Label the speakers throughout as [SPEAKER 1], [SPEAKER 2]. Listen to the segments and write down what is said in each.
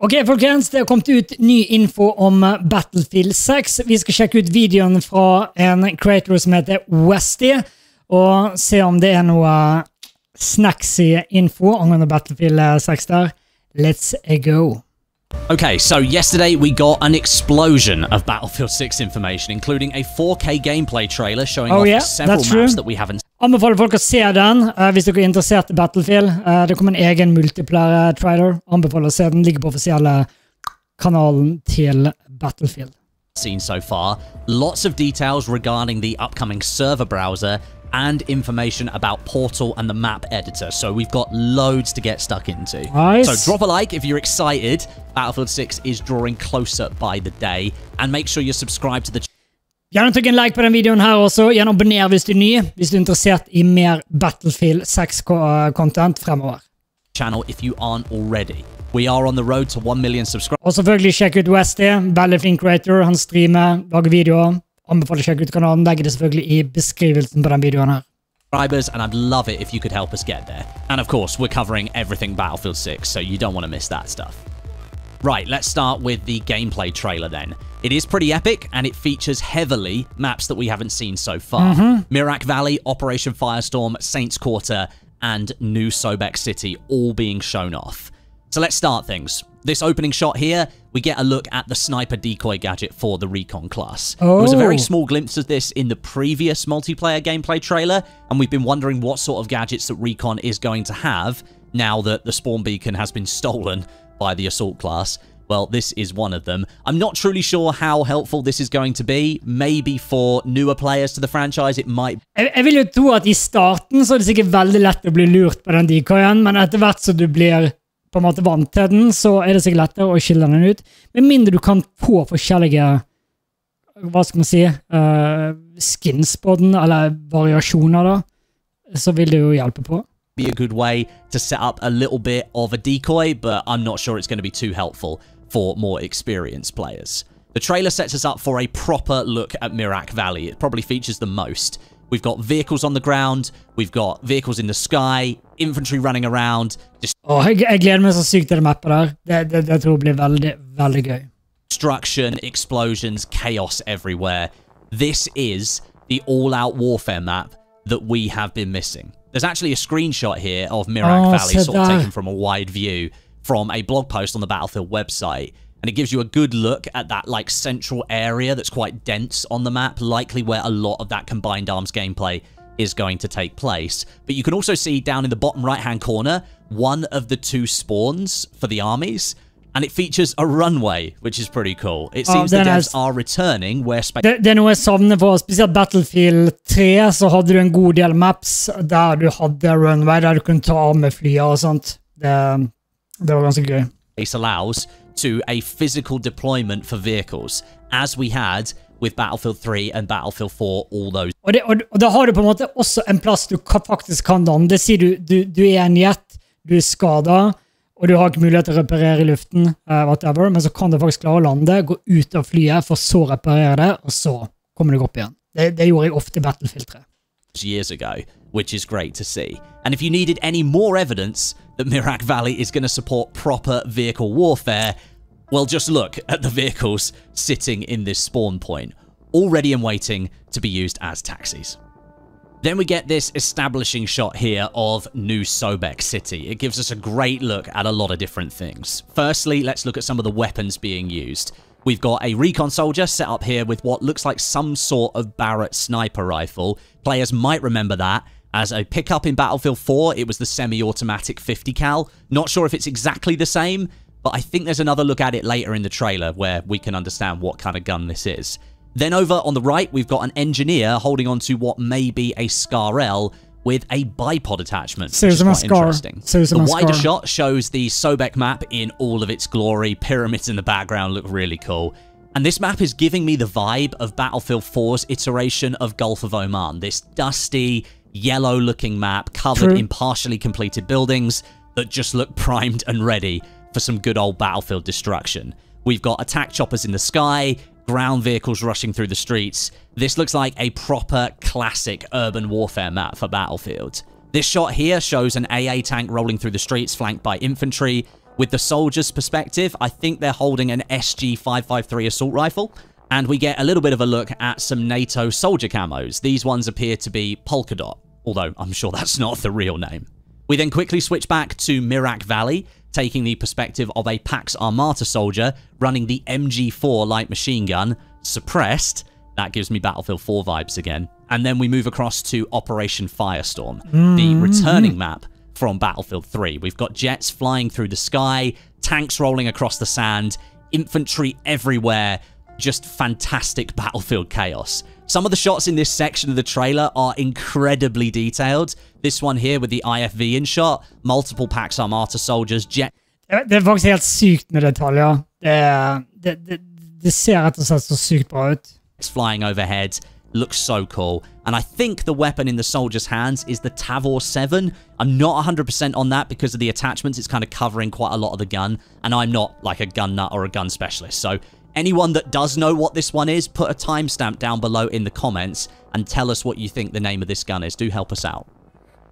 [SPEAKER 1] Ok, folkens, det har kommet ut ny info om Battlefield 6. Vi skal sjekke ut videoen fra en creator som heter Westy, og se om det er noe snacksy info angående Battlefield 6 der. Let's go.
[SPEAKER 2] Okay, so yesterday we got an explosion of Battlefield 6 information, including a 4K gameplay trailer showing off several maps that we haven't.
[SPEAKER 1] Anbefaler folk å se den hvis dere er interessert i Battlefield. Det kommer en egen multiplayer-trailer. Anbefaler å se den. Ligger på offisielle kanalen til Battlefield.
[SPEAKER 2] Seen so far. Lots of details regarding the upcoming server browser and information about Portal and the map editor. So we've got loads to get stuck into.
[SPEAKER 1] Nice.
[SPEAKER 2] So drop a like if you're excited. Battlefield 6 is drawing closer by the day. And make sure you're subscribed to the channel.
[SPEAKER 1] Gjerne trykk en like på den videoen her også. Gjerne abonner hvis du er ny, hvis du er interessert i mer Battlefield 6-content fremover.
[SPEAKER 2] Channel if you aren't already. We are on the road to 1 million subscribers.
[SPEAKER 1] Og selvfølgelig sjekk ut Westy, veldig flink creator. Han streamer, lager videoer. Anbefaler å sjekke ut kanalen. Legger det selvfølgelig i beskrivelsen på den videoen her.
[SPEAKER 2] And I'd love it if you could help us get there. And of course, we're covering everything Battlefield 6, so you don't want to miss that stuff. Right, let's start with the gameplay trailer then. It is pretty epic, and it features heavily maps that we haven't seen so far. Mirak Valley, Operation Firestorm, Saints Quarter, and New Sobek City all being shown off. So let's start things. This opening shot here, we get a look at the sniper decoy gadget for the Recon class. There was a very small glimpse of this in the previous multiplayer gameplay trailer, and we've been wondering what sort of gadgets that Recon is going to have now that the spawn beacon has been stolen by the assault class. Well, this is one of them. I'm not truly sure how helpful this is going to be. Maybe for newer players to the franchise, it might.
[SPEAKER 1] Jeg vil jo tro at i starten så er det sikkert veldig lett å bli lurt på den decoyen, men etter hvert så du blir på en måte vant til den, så er det sikkert lettere å skille den ut. Men mindre du kan få forskjellige, hva skal man si, skins på den, eller variasjoner da, så vil det jo hjelpe på.
[SPEAKER 2] Be a good way to set up a little bit of a decoy, but I'm not sure it's going to be too helpful for more experienced players. The trailer sets us up for a proper look at Mirak Valley. It probably features the most. We've got vehicles on the ground, we've got vehicles in the sky, infantry running around.
[SPEAKER 1] Jeg gleder meg så sykt til det mappet der. Det tror jeg blir veldig, veldig gøy.
[SPEAKER 2] Destruction, explosions, chaos everywhere. This is the all-out warfare map that we have been missing. There's actually a screenshot here of Mirak Valley sort of taken from a wide view from a blog post on the Battlefield website. And it gives you a good look at that like central area that's quite dense on the map, likely where a lot of that combined arms gameplay is going to take place. But you can also see down in the bottom right-hand corner, one of the two spawns for the armies. And it features a runway, which is pretty cool. It seems the devs are returning where...
[SPEAKER 1] Det er noe jeg savner for, spesielt Battlefield 3, så hadde du en god del maps der du hadde runway, der du kunne ta av med fly og sånt. Det var ganske gøy.
[SPEAKER 2] This allows to a physical deployment for vehicles, as we had with Battlefield 3 and Battlefield 4, all those.
[SPEAKER 1] Og da har du på en måte også en plass du faktisk kan lande. Det sier du er en jet, du er skadet, og du har ikke mulighet til å reparere i luften, whatever, men så kan du faktisk klare å lande, gå ut av flyet, for så reparere det, og så kommer du opp igjen. Det gjorde jeg ofte i Battlefield 3.
[SPEAKER 2] Years ago, which is great to see. And if you needed any more evidence that Mirak Valley is going to support proper vehicle warfare, well, just look at the vehicles sitting in this spawn point, all ready and waiting to be used as taxis. Then we get this establishing shot here of New Sobek City. It gives us a great look at a lot of different things. Firstly, let's look at some of the weapons being used. We've got a recon soldier set up here with what looks like some sort of Barrett sniper rifle. Players might remember that as a pickup in Battlefield 4. It was the semi-automatic 50 cal. Not sure if it's exactly the same, but I think there's another look at it later in the trailer where we can understand what kind of gun this is. Then over on the right, we've got an engineer holding on to what may be a SCAR-L with a bipod attachment, which is quite interesting. The wider shot shows the Sobek map in all of its glory. Pyramids in the background look really cool. And this map is giving me the vibe of Battlefield 4's iteration of Gulf of Oman. This dusty, yellow-looking map covered in partially completed buildings that just look primed and ready for some good old Battlefield destruction. We've got attack choppers in the sky, ground vehicles rushing through the streets. This looks like a proper classic urban warfare map for Battlefield. This shot here shows an AA tank rolling through the streets flanked by infantry. With the soldier's perspective, I think they're holding an SG-553 assault rifle, and we get a little bit of a look at some NATO soldier camos. These ones appear to be polka dot, although I'm sure that's not the real name. We then quickly switch back to Merak Valley, taking the perspective of a Pax Armata soldier running the MG4 light machine gun, suppressed. That gives me Battlefield 4 vibes again. And then we move across to Operation Firestorm, the returning map from Battlefield 3. We've got jets flying through the sky, tanks rolling across the sand, infantry everywhere, just fantastic Battlefield chaos. Some of the shots in this section of the trailer are incredibly detailed. This one here with the IFV in shot, multiple Pax Armata soldiers, jet...
[SPEAKER 1] Det faktiskt helt sykt med detaljer. Det ser rett og slett så sykt bra ut.
[SPEAKER 2] Flying overhead, looks so cool. And I think the weapon in the soldier's hands is the Tavor 7. I'm not 100% on that because of the attachments. It's kind of covering quite a lot of the gun, and I'm not like a gun nut or a gun specialist. So anyone that does know what this one is, put a timestamp down below in the comments and tell us what you think the name of this gun is. Do help us out.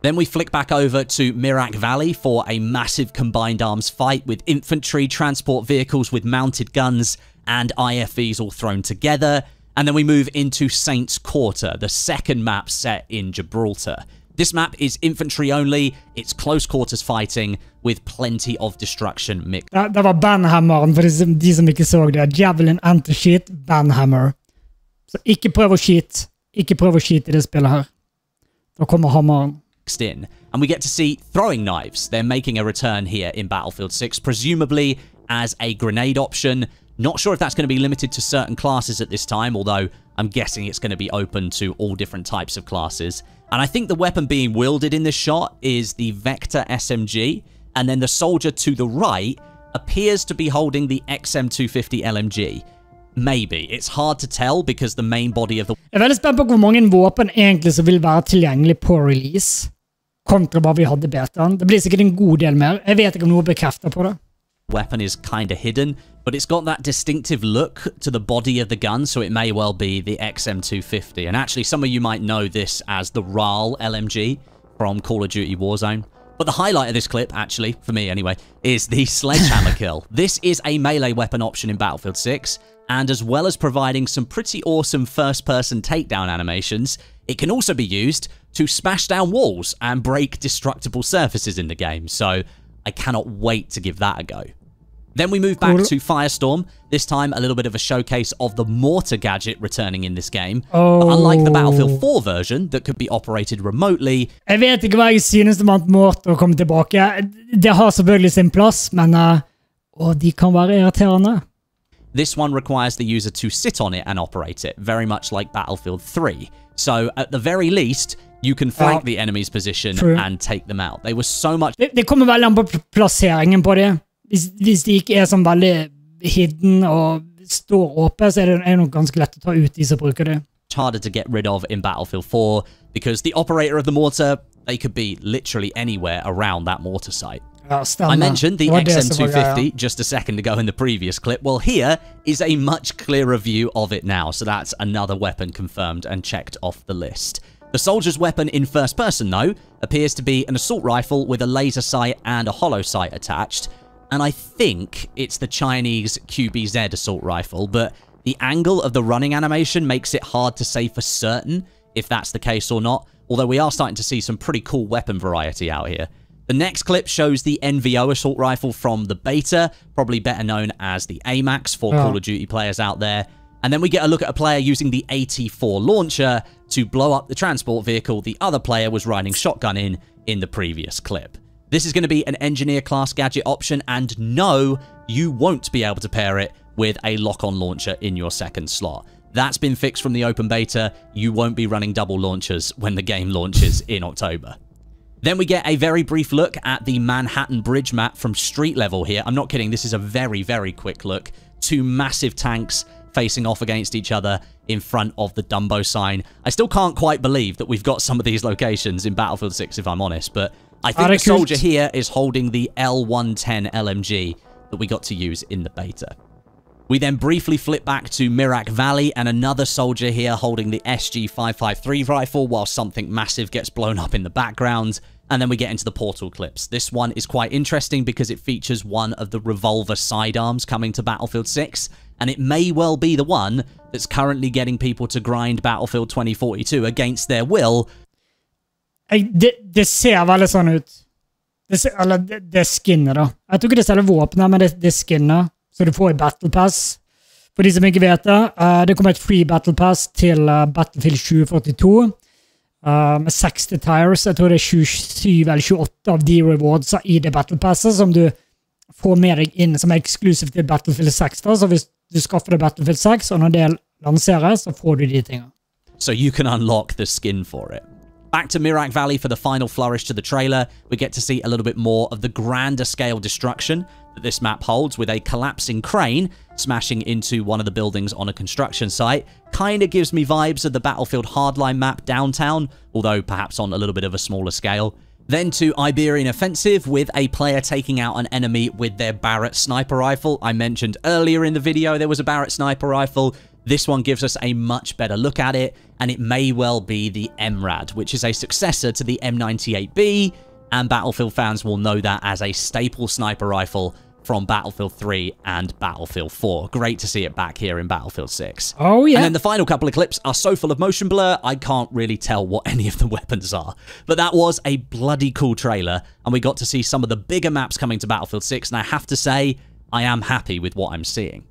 [SPEAKER 2] Then we flick back over to Merak Valley for a massive combined arms fight with infantry, transport vehicles with mounted guns, and IFVs all thrown together. And then we move into Saints Quarter, the second map set in Gibraltar. This map is infantry only, it's close quarters fighting with plenty of destruction mixed.
[SPEAKER 1] Det var banhammeren för de som ikke såg det. Javelin, anti-cheat, banhammer. Så ikke prøv å cheat. Ikke prøv å cheat I det spillet her. Da kommer hammeren.
[SPEAKER 2] In. And we get to see throwing knives. They're making a return here in Battlefield 6, presumably as a grenade option. Not sure if that's going to be limited to certain classes at this time, although I'm guessing it's going to be open to all different types of classes. And I think the weapon being wielded in this shot is the Vector SMG, and then the soldier to the right appears to be holding the XM250 LMG. Maybe. It's hard to tell because the main body of the...
[SPEAKER 1] Jeg veldig spent på hvor mange våpen egentlig som vil være tilgjengelig på release, kontra hva vi hadde betaen. Det blir sikkert en god del mer. Jeg vet ikke om noe bekrefter på det.
[SPEAKER 2] Weapon is kind of hidden, but it's got that distinctive look to the body of the gun, so it may well be the XM250. And actually, some of you might know this as the RAL LMG from Call of Duty Warzone. But the highlight of this clip, actually, for me anyway, is the sledgehammer kill. This is a melee weapon option in Battlefield 6, and as well as providing some pretty awesome first-person takedown animations, it can also be used to smash down walls and break destructible surfaces in the game, so I cannot wait to give that a go. Then we move back to Firestorm, this time a little bit of a showcase of the mortar gadget returning in this game. But unlike the Battlefield 4 version that could be operated remotely.
[SPEAKER 1] Jeg vet ikke hva jeg synes om at mortar kommer tilbake. Det har selvfølgelig sin plass, men de kan være irriterende.
[SPEAKER 2] This one requires the user to sit on it and operate it, very much like Battlefield 3. So at the very least, you can flank the enemy's position and take them out. They were so much...
[SPEAKER 1] Det kommer veldig an på plasseringen på det. Hvis de ikke sånn veldig hidden og står åpne, så det nok ganske lett å ta ut de som bruker det.
[SPEAKER 2] Harder to get rid of in Battlefield 4 because the operator of the mortar, they could be literally anywhere around that mortar site. I mentioned the XM250 just a second ago in the previous clip. Well, here is a much clearer view of it now, so that's another weapon confirmed and checked off the list. The soldier's weapon in first person, though, appears to be an assault rifle with a laser sight and a hollow sight attached, and I think it's the Chinese QBZ assault rifle, but the angle of the running animation makes it hard to say for certain if that's the case or not, although we are starting to see some pretty cool weapon variety out here. The next clip shows the NVO assault rifle from the beta, probably better known as the AMAX for Call of Duty players out there. And then we get a look at a player using the AT-4 launcher to blow up the transport vehicle the other player was riding shotgun in the previous clip. This is going to be an engineer class gadget option, and no, you won't be able to pair it with a lock-on launcher in your second slot. That's been fixed from the open beta. You won't be running double launchers when the game launches in October. Then we get a very brief look at the Manhattan Bridge map from street level here. I'm not kidding, this is a very, very quick look. Two massive tanks facing off against each other in front of the Dumbo sign. I still can't quite believe that we've got some of these locations in Battlefield 6, if I'm honest, but I think the soldier here is holding the L110 LMG that we got to use in the beta. We then briefly flip back to Merak Valley, and another soldier here holding the SG-553 rifle while something massive gets blown up in the background. And then we get into the Portal clips. This one is quite interesting because it features one of the revolver sidearms coming to Battlefield 6, and it may well be the one that's currently getting people to grind Battlefield 2042 against their will.
[SPEAKER 1] Det ser veldig sånn ut. Det skinner da. Jeg tror ikke det selger våpner, men det skinner. Så du får i Battle Pass. For de som ikke vet det, det kommer et free Battle Pass til Battlefield 2042. Med 60 tires. Jeg tror det er 27 eller 28 av de rewards i det Battle Passet som du får med deg inn som er eksklusivt til Battlefield 6. Da. Så hvis du skaffer deg Battlefield 6, og når det lanseres, så får du de tingene.
[SPEAKER 2] So you can unlock the skin for it. Back to Merak Valley for the final flourish to the trailer. We get to see a little bit more of the grander scale destruction that this map holds, with a collapsing crane smashing into one of the buildings on a construction site. Kind of gives me vibes of the Battlefield Hardline map downtown, although perhaps on a little bit of a smaller scale. Then to Iberian Offensive, with a player taking out an enemy with their Barrett sniper rifle. I mentioned earlier in the video there was a Barrett sniper rifle. This one gives us a much better look at it, and it may well be the MRAD, which is a successor to the M98B, and Battlefield fans will know that as a staple sniper rifle from Battlefield 3 and Battlefield 4. Great to see it back here in Battlefield 6.
[SPEAKER 1] Oh, yeah.
[SPEAKER 2] And then the final couple of clips are so full of motion blur, I can't really tell what any of the weapons are. But that was a bloody cool trailer, and we got to see some of the bigger maps coming to Battlefield 6, and I have to say, I am happy with what I'm seeing.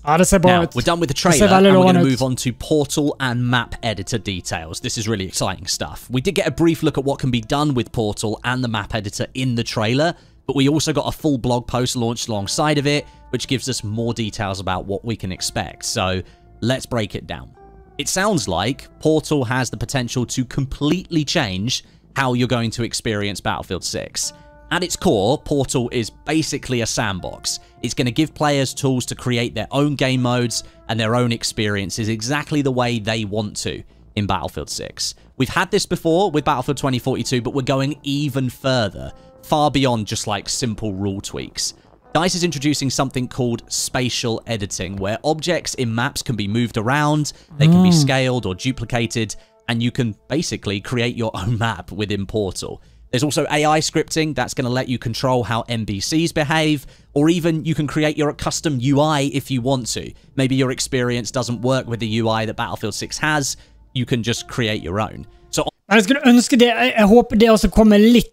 [SPEAKER 1] Ja, det ser bra
[SPEAKER 2] Now,
[SPEAKER 1] ut.
[SPEAKER 2] we're done with the trailer, and we're going to move on to Portal and map editor details. This is really exciting stuff. We did get a brief look at what can be done with Portal and the map editor in the trailer, but we also got a full blog post launched alongside of it, which gives us more details about what we can expect. So let's break it down. It sounds like Portal has the potential to completely change how you're going to experience Battlefield 6. At its core, Portal is basically a sandbox. It's going to give players tools to create their own game modes and their own experiences exactly the way they want to in Battlefield 6. We've had this before with Battlefield 2042, but we're going even further, far beyond just like simple rule tweaks. DICE is introducing something called spatial editing, where objects in maps can be moved around, they can be scaled or duplicated, and you can basically create your own map within Portal. There's also AI scripting that's going to let you control how NPCs behave, or even you can create your custom UI if you want to. Maybe your experience doesn't work with the UI that Battlefield 6 has, you can just create your own. So
[SPEAKER 1] Jeg skulle ønske det, jeg håper det også kommer litt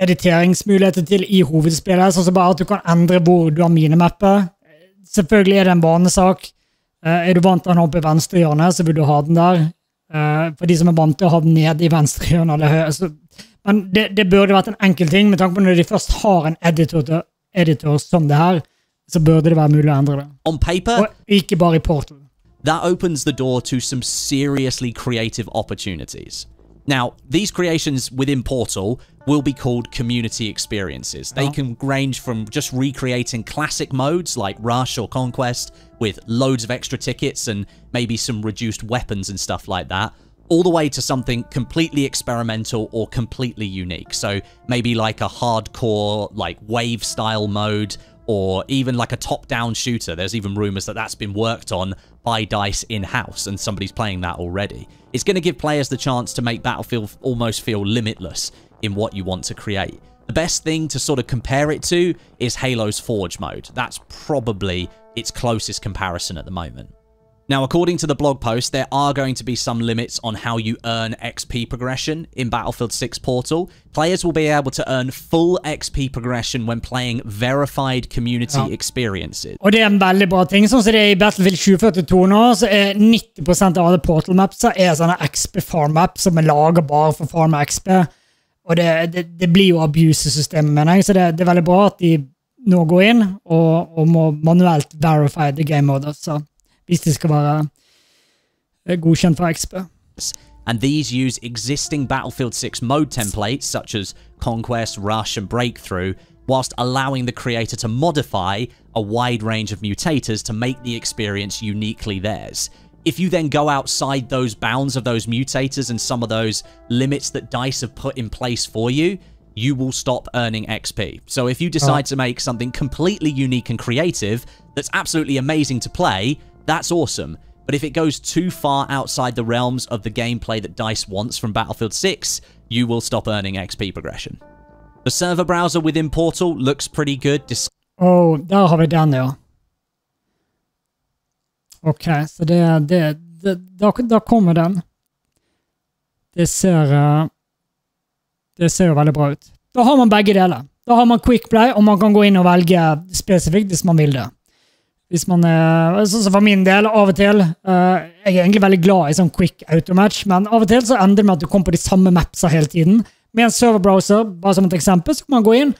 [SPEAKER 1] editeringsmuligheter til i hovedspillet, sånn som bare at du kan endre hvor du har minimapper. Selvfølgelig er det en vanesak. Er du vant til å hoppe i venstre hjørne, så vil du ha den der. For de som er vant til å ha den nede i venstre hjørne eller høyre. Men det burde vært en enkel ting, med tanke på når de først har en editor som det her, så burde det være mulig å endre det.
[SPEAKER 2] On paper,
[SPEAKER 1] og ikke bare i Portal.
[SPEAKER 2] That opens the door to some seriously creative opportunities. Now, these creations within Portal will be called community experiences. They can range from just recreating classic modes like Rush or Conquest with loads of extra tickets and maybe some reduced weapons and stuff like that, all the way to something completely experimental or completely unique. So maybe like a hardcore, like wave-style mode, or even like a top-down shooter. There's even rumors that that's been worked on by DICE in-house, and somebody's playing that already. It's going to give players the chance to make Battlefield almost feel limitless in what you want to create. The best thing to sort of compare it to is Halo's Forge mode. That's probably its closest comparison at the moment. Now, according to the blog post, there are going to be some limits on how you earn XP progression in Battlefield 6 Portal. Players will be able to earn full XP progression when playing verified community experiences.
[SPEAKER 1] Og det er en veldig bra ting. Sånn som det er i Battlefield 2042 nå, så er 90% av alle Portal maps er sånne XP farm maps som er laget bare for farm XP. Og det blir jo abuse-systemet, mener jeg. Så det er veldig bra at de nå går inn og må manuelt verify the game mode. Så hvis det skal være godkjent for XP.
[SPEAKER 2] And these use existing Battlefield 6 mode templates such as Conquest, Rush, and Breakthrough, whilst allowing the creator to modify a wide range of mutators to make the experience uniquely theirs. If you then go outside those bounds of those mutators and some of those limits that DICE have put in place for you, you will stop earning XP. So if you decide to make something completely unique and creative that's absolutely amazing to play, that's awesome. but if it goes too far outside the realms of the gameplay that DICE wants from Battlefield 6, you will stop earning XP progression. The server browser within Portal looks pretty good.
[SPEAKER 1] Där har vi den, ja. Okej, så där kommer den. Det ser veldig bra ut. Da har man begge deler. Da har man quick play, og man kan gå inn og velge spesifikt hvis man vil det. Hvis man, sånn som for min del, av og til, jeg er egentlig veldig glad i sånn quick automatch, men av og til så ender det med at du kommer på de samme mapsa hele tiden. Med en serverbrowser, bare som et eksempel, så kan man gå inn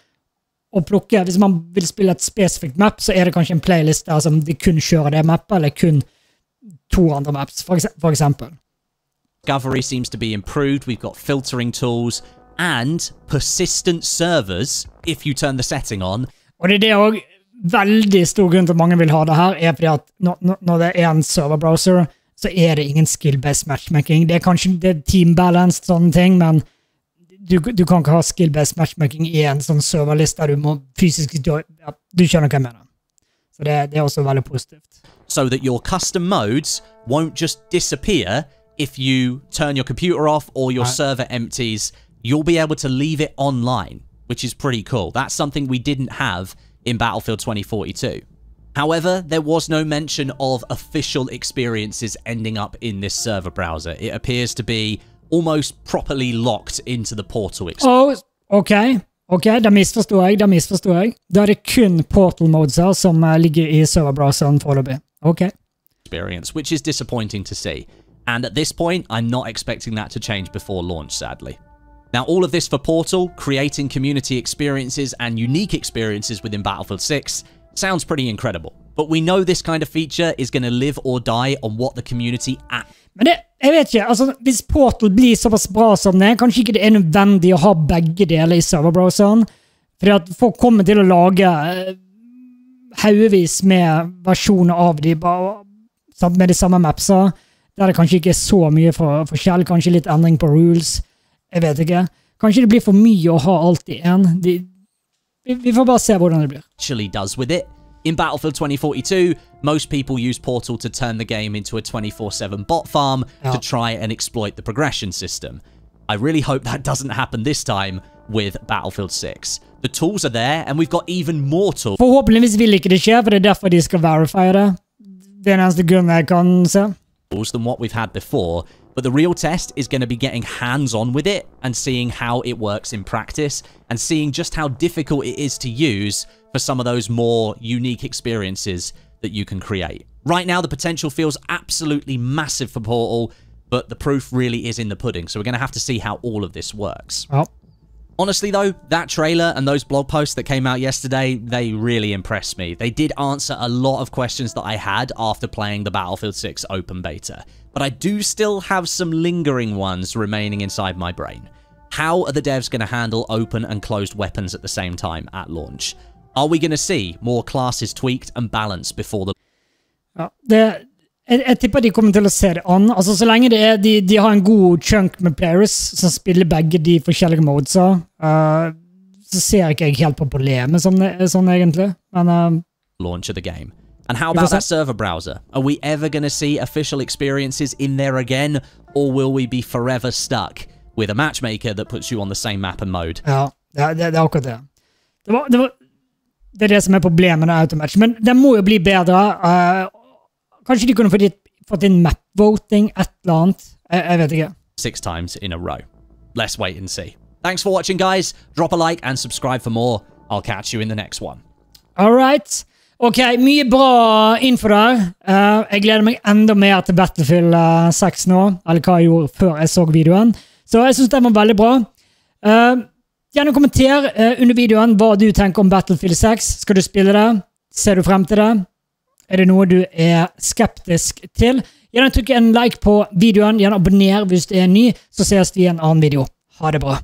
[SPEAKER 1] og plukke. Hvis man vil spille et spesifikt map, så er det kanskje en playlist der som de kun kjører det mappet, eller kun 2 andre maps, for eksempel.
[SPEAKER 2] Discovery seems to be improved. We've got filtering tools and persistent servers if you turn the setting on.
[SPEAKER 1] Og det er også veldig stor grunn til at mange vil ha det her, er fordi at når det er en serverbrowser, så er det ingen skill-based matchmaking. Det er kanskje team-balanced sånne ting, men du kan ikke ha skill-based matchmaking i en sånn serverliste der du må fysisk... Du skjønner hva jeg mener. Så det er også veldig positivt.
[SPEAKER 2] So that your custom modes won't just disappear if you turn your computer off or your server empties. You'll be able to leave it online, which is pretty cool. That's something we didn't have in Battlefield 2042. However, there was no mention of official experiences ending up in this server browser. It appears to be almost properly locked into the Portal experience. Ok, da misforstår jeg. Da er det kun Portal modes som ligger i serverbrowseren foreløpig. Ok. Experience, which is disappointing to see. And at this point, I'm not expecting that to change before launch, sadly. Now, all of this for Portal, creating community experiences and unique experiences within Battlefield 6, sounds pretty incredible. But we know this kind of feature is going to live or die on what the community...
[SPEAKER 1] Men jeg vet ikke, altså, hvis Portal blir såpass bra som det, kanskje ikke det er nødvendig å ha begge deler i serverbrowseren, fordi at folk kommer til å lage haugevis med versjoner av de, med de samme mapsa, der det kanskje ikke er så mye forskjell, kanskje litt endring på rules, jeg vet ikke. Kanskje det blir for mye å ha alt i en. Vi får bare se hvordan det blir.
[SPEAKER 2] Actually does with it. In Battlefield 2042, most people use Portal to turn the game into a 24/7 bot farm to try and exploit the progression system. I really hope that doesn't happen this time with Battlefield 6. The tools are there, and we've got even more tools.
[SPEAKER 1] Forhåpentligvis vil ikke det skje, for det er derfor de skal verify det. Det er den eneste grunnen jeg kan se.
[SPEAKER 2] Than what we've had before, but the real test is going to be getting hands-on with it and seeing how it works in practice and seeing just how difficult it is to use for some of those more unique experiences that you can create. Right now, the potential feels absolutely massive for Portal, but the proof really is in the pudding, so we're going to have to see how all of this works.
[SPEAKER 1] Oh.
[SPEAKER 2] Honestly, though, that trailer and those blog posts that came out yesterday, they really impressed me. They did answer a lot of questions that I had after playing the Battlefield 6 open beta, but I do still have some lingering ones remaining inside my brain. How are the devs going to handle open and closed weapons at the same time at launch? Are we going to see more classes tweaked and balanced before the...
[SPEAKER 1] Ja, jeg tipper de kommer til å se det an. Altså, så lenge de har en god chunk med players som spiller begge de forskjellige modesa, så ser ikke jeg helt på problemet sånn egentlig. Men,
[SPEAKER 2] launch of the game. And how about that server browser? Are we ever going to see official experiences in there again, or will we be forever stuck with a matchmaker that puts you on the same map and mode?
[SPEAKER 1] Ja, det er akkurat det. Det er det som er problemet med Automatch, men det må jo bli bedre. Kanskje de kunne fått inn map-voting, et eller annet. Jeg vet ikke.
[SPEAKER 2] 6 times in a row. Let's wait and see. Thanks for watching, guys. Drop a like and subscribe for more. I'll catch you in the next one.
[SPEAKER 1] Alright. Ok, mye bra info der. Jeg gleder meg enda mer til Battlefield 6 nå, eller hva jeg gjorde før jeg så videoen. Så jeg synes det var veldig bra. Gjerne kommenter under videoen hva du tenker om Battlefield 6. Skal du spille det? Ser du frem til det? Er det noe du er skeptisk til? Gjerne trykk en like på videoen, gjerne abonner hvis du er ny, så ses vi i en annen video. Ha det bra.